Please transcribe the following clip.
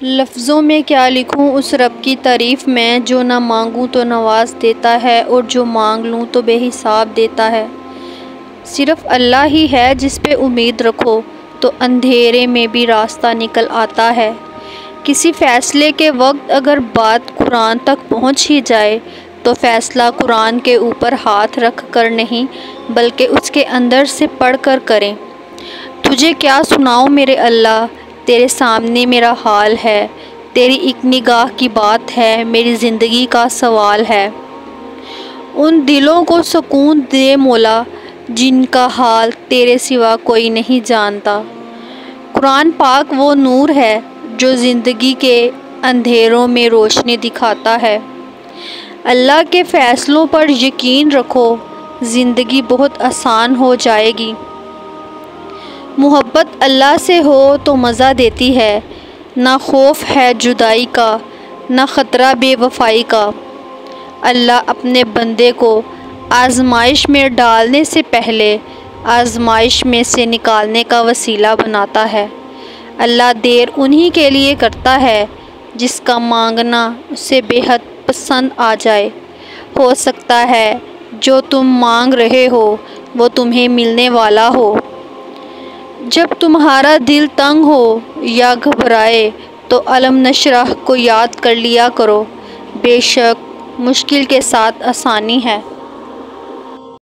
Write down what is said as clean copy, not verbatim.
لفظوں میں کیا لکھوں اس رب کی تعریف میں، جو نہ مانگوں تو نواز دیتا ہے اور جو مانگ لوں تو بے حساب دیتا ہے۔ صرف اللہ ہی ہے جس پہ امید رکھو تو اندھیرے میں بھی راستہ نکل آتا ہے۔ کسی فیصلے کے وقت اگر بات قرآن تک پہنچ ہی جائے تو فیصلہ قرآن کے اوپر ہاتھ رکھ کر نہیں بلکہ اس کے اندر سے پڑھ کر کریں۔ تجھے کیا سناؤں میرے اللہ، تیرے سامنے میرا حال ہے، تیری ایک نگاہ کی بات ہے، میری زندگی کا سوال ہے۔ ان دلوں کو سکون دے مولا جن کا حال تیرے سوا کوئی نہیں جانتا۔ قرآن پاک وہ نور ہے جو زندگی کے اندھیروں میں روشنی دکھاتا ہے۔ اللہ کے فیصلوں پر یقین رکھو، زندگی بہت آسان ہو جائے گی۔ محبت اللہ سے ہو تو مزہ دیتی ہے، نہ خوف ہے جدائی کا، نہ خطرہ بے وفائی کا۔ اللہ اپنے بندے کو آزمائش میں ڈالنے سے پہلے آزمائش میں سے نکالنے کا وسیلہ بناتا ہے۔ اللہ دیر انہی کے لیے کرتا ہے جس کا مانگنا اسے بے حد پسند آ جائے۔ ہو سکتا ہے جو تم مانگ رہے ہو وہ تمہیں ملنے والا ہو۔ جب تمہارا دل تنگ ہو یا گھبرائے تو الم نشرح کو یاد کر لیا کرو، بے شک مشکل کے ساتھ آسانی ہے۔